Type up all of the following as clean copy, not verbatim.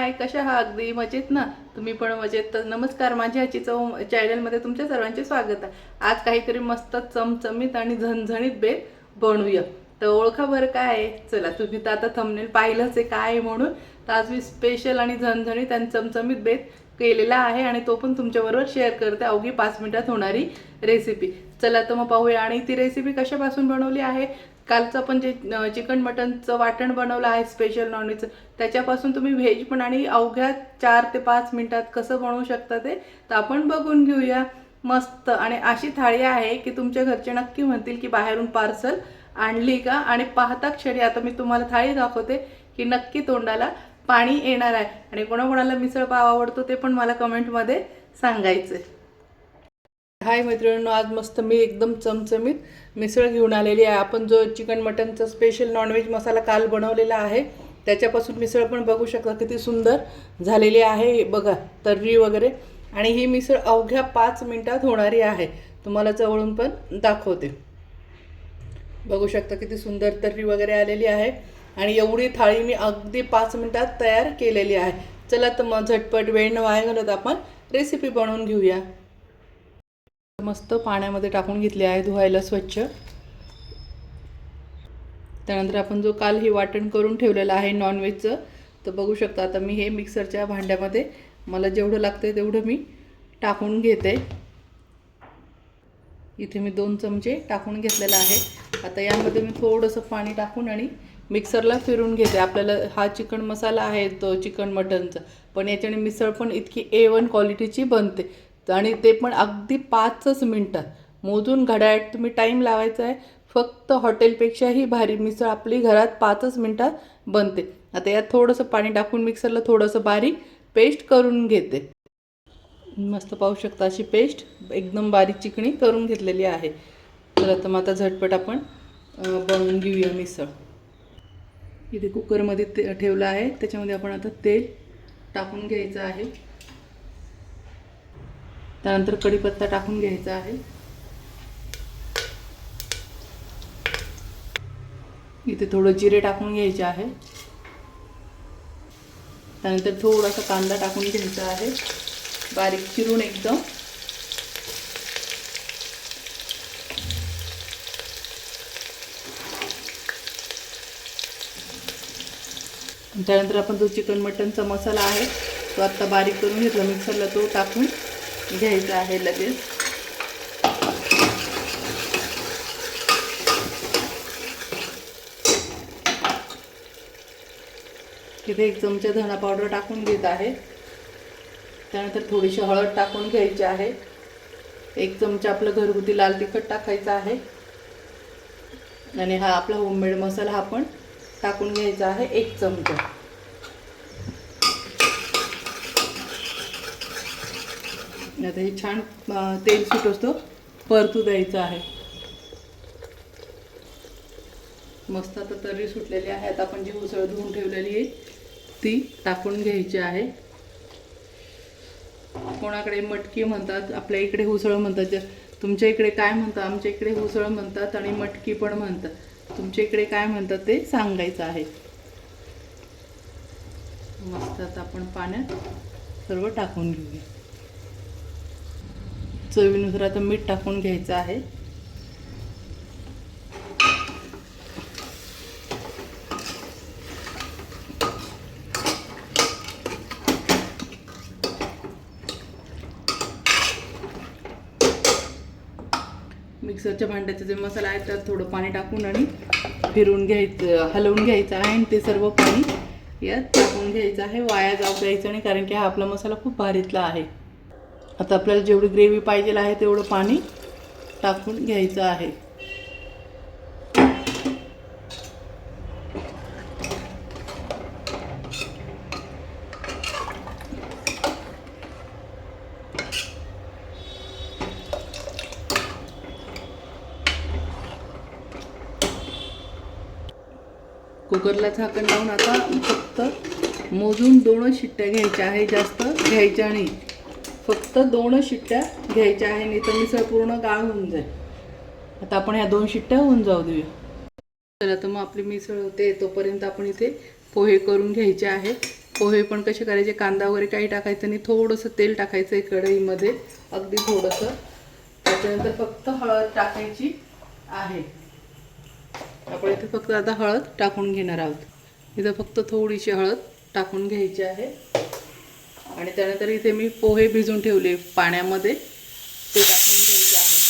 हाय, कशा आहात? अगदी मजेत ना? तुम्ही पण मजेत? तर नमस्कार, माझ्या आजची चव चॅनलमध्ये तुमच्या सर्वांचे स्वागत आहे. आज काहीतरी मस्त चमचमीत आणि झणझणीत बेत बनवूया. तर ओळखा बरं काय आहे? चला, तुम्ही तर आता थंबनेल पाहिलंच आहे काय आहे म्हणून. तर आज मी स्पेशल आणि झणझणीत आणि चमचमीत बेत केलेला आहे आणि तो पण तुमच्याबरोबर शेअर करते. अवघी 5 मिनिटात होणारी रेसिपी. चला तर मग पाहूया. आणि ती रेसिपी कशापासून बनवली आहे? कालचं पण जे चिकन मटनचं वाटण बनवलं आहे स्पेशल नॉनव्हेजचं, त्याच्यापासून तुम्ही व्हेज पण आणि अवघ्या 4 ते 5 मिनिटात कसं बनवू शकता ते तर आपण बघून घेऊया. मस्त आणि अशी थाळी आहे की तुमच्या घरचे नक्की म्हणतील की बाहेरून पार्सल आणली का, आणि पाहता क्षणी आता मी तुम्हाला थाळी दाखवते की नक्की तोंडाला पाणी येणार आहे. आणि कोणाकोणाला मिसळ पाव आवडतो ते पण मला कमेंटमध्ये सांगायचं. हाय मैत्रिणींनो, आज मस्त मी एकदम चमचमीत मिसळ घेऊन आलेली आहे. आपण जो चिकन मटनचा स्पेशल नॉनव्हेज मसाला काल बनवलेला आहे त्याच्यापासून मिसळ पण बघू शकता किती सुंदर झालेली आहे. बघा तर्री वगैरे. आणि ही मिसळ अवघ्या 5 मिनिटात होणारी आहे. तुम्हाला जवळून पण दाखवते. बघू शकता किती सुंदर तर्री वगैरे आलेली आहे. आणि एवढी थाळी मी अगदी 5 मिनिटात तयार केलेली आहे. चला तर मग झटपट वेळ न वाया घालवता आपण रेसिपी बनवून घेऊया. मस्त पाण्यामध्ये टाकून घेतले आहे धुवायला स्वच्छ. त्यानंतर आपण जो काल ही वाटण करून ठेवलेलं आहे नॉनव्हेजचं, तर बघू शकता आता मी हे मिक्सरच्या भांड्यामध्ये मला जेवढं लागतं तेवढं मी टाकून घेते. इथे मी 2 चमचे टाकून घेतलेलं आहे. आता यामध्ये मी थोडंसं पाणी टाकून आणि मिक्सरला फिरून घेते. आपल्याला हा चिकन मसाला आहे तो चिकन मटनचा, पण याच्याने मिसळ पण इतकी A1 क्वालिटीची बनते. आणि ते पण अगदी 5च मिनटात. मोजून घड्याळात तुम्ही टाईम लावायचा आहे. फक्त हॉटेलपेक्षाही भारी मिसळ आपली घरात 5च मिनटात बनते. आता यात थोडंसं पाणी टाकून मिक्सरला थोडंसं बारीक पेस्ट करून घेते. मस्त पाहू शकता अशी पेस्ट एकदम बारीक चिकणी करून घेतलेली आहे. तर आता मग आता झटपट आपण बनवून घेऊया मिसळ. इथे कुकरमध्ये ठेवलं आहे, त्याच्यामध्ये आपण आता तेल टाकून घ्यायचं आहे. त्यानंतर कढीपत्ता टाकून घ्यायचा आहे. इथे थोडं जिरे टाकून घ्यायचे आहे. त्यानंतर थोडासा कांदा टाकून घ्यायचा आहे बारीक चिरून एकदम. त्यानंतर आपण जो चिकन मटनचा मसाला आहे तो आत्ता बारीक करून घेतला मिक्सरला, तो टाकून घ्यायचा आहे लगेच. तिथे 1 चमचा धना पावडर टाकून घेत आहे. त्यानंतर थोडीशी हळद टाकून घ्यायची आहे. 1 चमचा आपलं घरगुती लाल तिखट टाकायचं आहे. आणि हा आपला होममेड मसाला हा पण टाकून घ्यायचा आहे 1 चमचा. आता हे छान तेल सुटतो परतू द्यायचं आहे. मस्त आता तर्री सुटलेली आहे. आता आपण जी उसळ धुवून ठेवलेली आहे ती टाकून घ्यायची आहे. कोणाकडे मटकी म्हणतात, आपल्या इकडे उसळ म्हणतात. तुमच्या इकडे काय म्हणतात? आमच्या इकडे उसळ म्हणतात आणि मटकी पण म्हणतात. तुमच्या इकडे काय म्हणतात ते सांगायचं आहे. मस्त आता आपण पाण्यात सर्व टाकून घेऊया. चवीनुसार आता मीठ टाकून घ्यायचं आहे. मिक्सरच्या भांड्याचा जे मसाला आहे त्यात थोडं पाणी टाकून आणि फिरून घ्यायचं, हलवून घ्यायचं आहे. आणि ते सर्व पाणी यात टाकून घ्यायचं आहे. वाया जाऊ द्यायचं नाही, कारण की हा आपला मसाला खूप भारीतला आहे. आता आपल्याला जेवढी ग्रेव्ही पाहिजे आहे तेवढं पाणी टाकून घ्यायचं आहे. कुकरला झाकण लावून आता फक्त मोजून 2 शिट्ट्या घ्यायच्या आहे, जास्त घ्यायच्या नाही. फक्त 2 शिट्ट्या घ्यायच्या आहे, नाही तर मिसळ पूर्ण गाळ होऊन जाईल. आता आपण ह्या 2 शिट्ट्या होऊन जाऊ देऊया. चला तर मग आपली मिसळ होते तोपर्यंत आपण इथे पोहे करून घ्यायचे आहे. पोहे पण कसे करायचे, कांदा वगैरे काही टाकायचं नाही, थोडंसं तेल टाकायचं आहे कढईमध्ये, अगदी थोडंसं. त्याच्यानंतर फक्त हळद टाकायची आहे. आपण इथे फक्त आता हळद टाकून घेणार आहोत. इथं फक्त थोडीशी हळद टाकून घ्यायची आहे. आणि त्यानंतर इथे मी पोहे भिजून ठेवले पाण्यामध्ये, ते टाकून घ्यायचे आहे.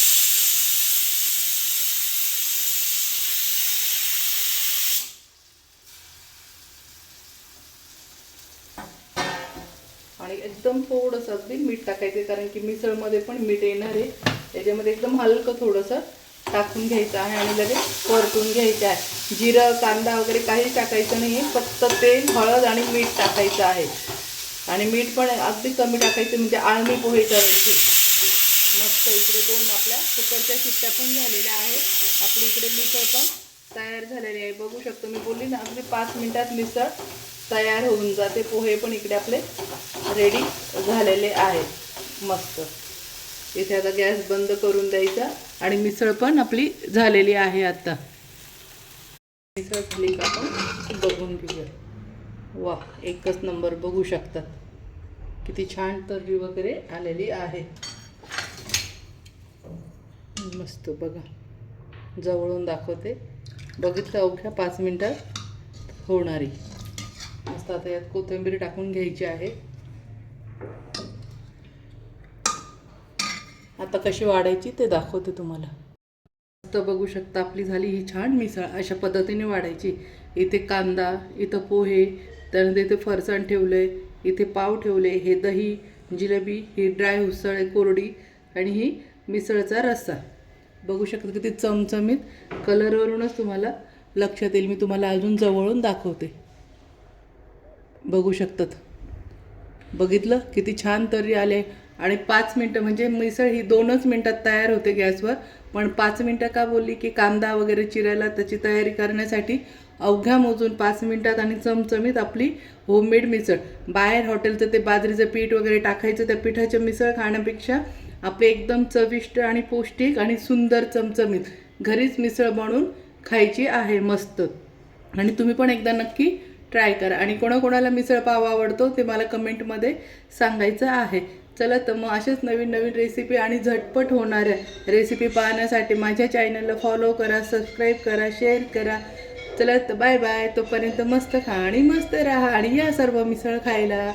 आणि एकदम थोडंसं अगदी मीठ टाकायचं, कारण की मिसळमध्ये पण मीठ येणार आहे. त्याच्यामध्ये एकदम हलकं थोडंसं टाकून घ्यायचं आहे आणि लगेच परतून घ्यायचं आहे. जिरं कांदा वगैरे काही टाकायचं नाही आहे, फक्त तेल हळद आणि मीठ टाकायचं आहे. आणि मीठ पण अगदी कमी टाकायचं, म्हणजे आळणी पोहे करायचे. मस्त इकडे 2 आपल्या कुकरच्या शिट्ट्या पण झालेल्या आहेत. आपली इकडे मिसळ पण तयार झालेली आहे. बघू शकतो, मी बोलली ना अगदी 5 मिनिटात मिसळ तयार होऊन जाते. पोहे पण इकडे आपले रेडी झालेले आहेत मस्त. इथे आता गॅस बंद करून द्यायचा आणि मिसळ पण आपली झालेली आहे. आता मिसळ झाली का आपण बघून घेऊया. वा, एकच नंबर. बघू शकतात किती छान तर्री वगैरे आलेली आहे. मस्त बघा, जवळून दाखवते. बघितलं, अवघ्या 5 मिनिटात होणारी. मस्त. आता यात कोथिंबीर टाकून घ्यायची आहे. आता कशी वाढायची ते दाखवते तुम्हाला. मस्त बघू शकता, आपली झाली ही छान मिसळ. अशा पद्धतीने वाढायची. इथे कांदा, इथं पोहे, त्यानंतर इथे फरसाण ठेवले, इथे पाव ठेवले, हे दही, जिलेबी, ही ड्राय उसळ आहे कोरडी, आणि ही मिसळचा रस्सा. बघू शकता किती चमचमीत. कलरवरूनच तुम्हाला लक्षात येईल. मी तुम्हाला अजून जवळून दाखवते. बघू शकतात, बघितलं किती छान तर्री आले. आणि 5 मिनटं, म्हणजे मिसळ ही 2च मिनटात तयार होते गॅसवर. पण 5 मिनटं का बोलली, की कांदा वगैरे चिरायला, त्याची तयारी करण्यासाठी अवघ्या मोजून 5 मिनटात आणि चमचमीत आपली होममेड मिसळ. बाहेर हॉटेलचं ते बाजरीचं पीठ वगैरे टाकायचं, त्या पिठाच्या मिसळ खाण्यापेक्षा आपले एकदम चविष्ट आणि पौष्टिक आणि सुंदर चमचमीत घरीच मिसळ बनवून खायची आहे मस्त. आणि तुम्ही पण एकदा नक्की ट्राय करा. आणि कोणाकोणाला मिसळ पाव आवडतो ते मला कमेंटमध्ये सांगायचं आहे. चला तर मग अशाच नवीन नवीन रेसिपी आणि झटपट होणाऱ्या रेसिपी पाहण्यासाठी माझ्या चॅनलला फॉलो करा, सबस्क्राईब करा, शेअर करा. चला तर बाय बाय. तोपर्यंत मस्त खा आणि मस्त राहा आणि या सर्व मिसळ खायला.